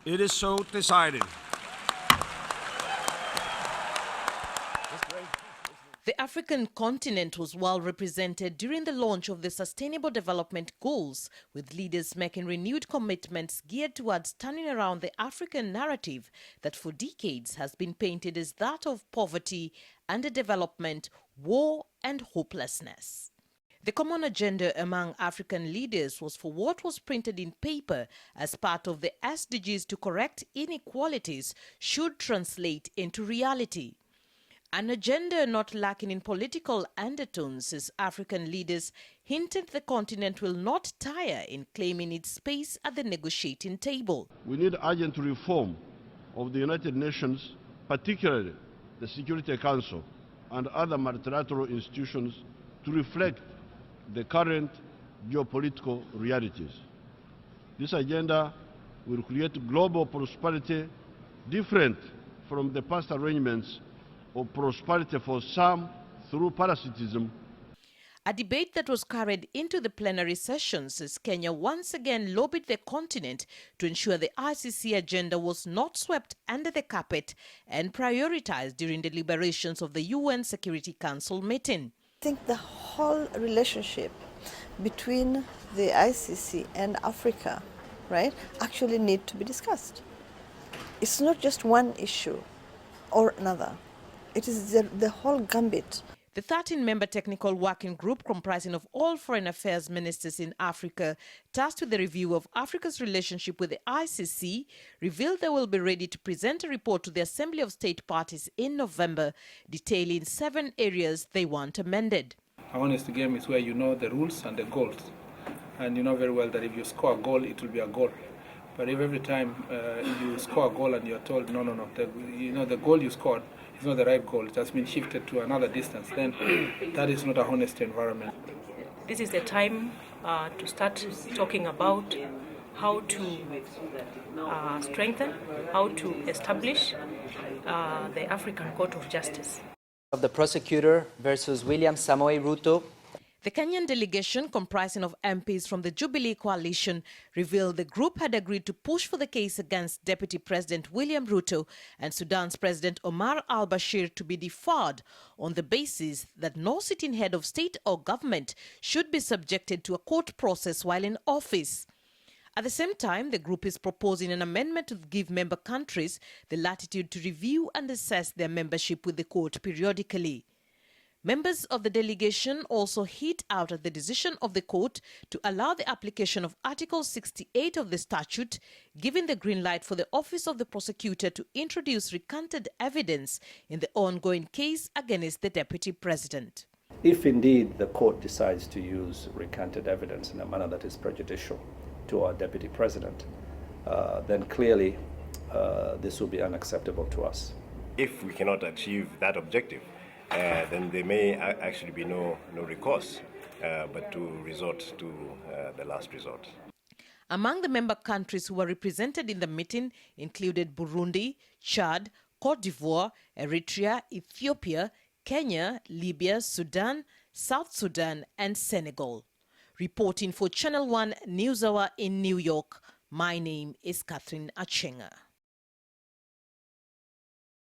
It is so decided. The African continent was well represented during the launch of the Sustainable Development Goals, with leaders making renewed commitments geared towards turning around the African narrative that for decades has been painted as that of poverty, underdevelopment, war, and hopelessness. The common agenda among African leaders was for what was printed in paper as part of the SDGs to correct inequalities should translate into reality. An agenda not lacking in political undertones, as African leaders hinted the continent will not tire in claiming its space at the negotiating table. We need urgent reform of the United Nations, particularly the Security Council and other multilateral institutions, to reflect the current geopolitical realities. This agenda will create global prosperity different from the past arrangements of prosperity for some through parasitism. A debate that was carried into the plenary sessions as Kenya once again lobbied the continent to ensure the ICC agenda was not swept under the carpet and prioritized during the deliberations of the UN Security Council meeting. I think the whole relationship between the ICC and Africa, right, actually need to be discussed. It's not just one issue or another. It is the whole gambit. The 13-member technical working group comprising of all foreign affairs ministers in Africa tasked with the review of Africa's relationship with the ICC revealed they will be ready to present a report to the Assembly of State Parties in November detailing 7 areas they want amended. A honest game is where you know the rules and the goals. And you know very well that if you score a goal, it will be a goal. But if every time you score a goal and you're told, no, the goal you scored is not the right goal, it has been shifted to another distance, then that is not a honest environment. This is the time to start talking about how to strengthen, how to establish the African Court of Justice. Of the prosecutor versus William Samoei Ruto. The Kenyan delegation, comprising of MPs from the Jubilee coalition, revealed the group had agreed to push for the case against Deputy President William Ruto and Sudan's President Omar al-Bashir to be deferred on the basis that no sitting head of state or government should be subjected to a court process while in office. At the same time, the group is proposing an amendment to give member countries the latitude to review and assess their membership with the court periodically. Members of the delegation also hit out at the decision of the court to allow the application of Article 68 of the statute, giving the green light for the Office of the Prosecutor to introduce recanted evidence in the ongoing case against the Deputy President. If indeed the court decides to use recanted evidence in a manner that is prejudicial to our Deputy President, then clearly this will be unacceptable to us. If we cannot achieve that objective, then there may actually be no recourse, but to resort to the last resort. Among the member countries who were represented in the meeting included Burundi, Chad, Cote d'Ivoire, Eritrea, Ethiopia, Kenya, Libya, Sudan, South Sudan, and Senegal. Reporting for Channel 1 NewsHour in New York, my name is Catherine Achieng'a.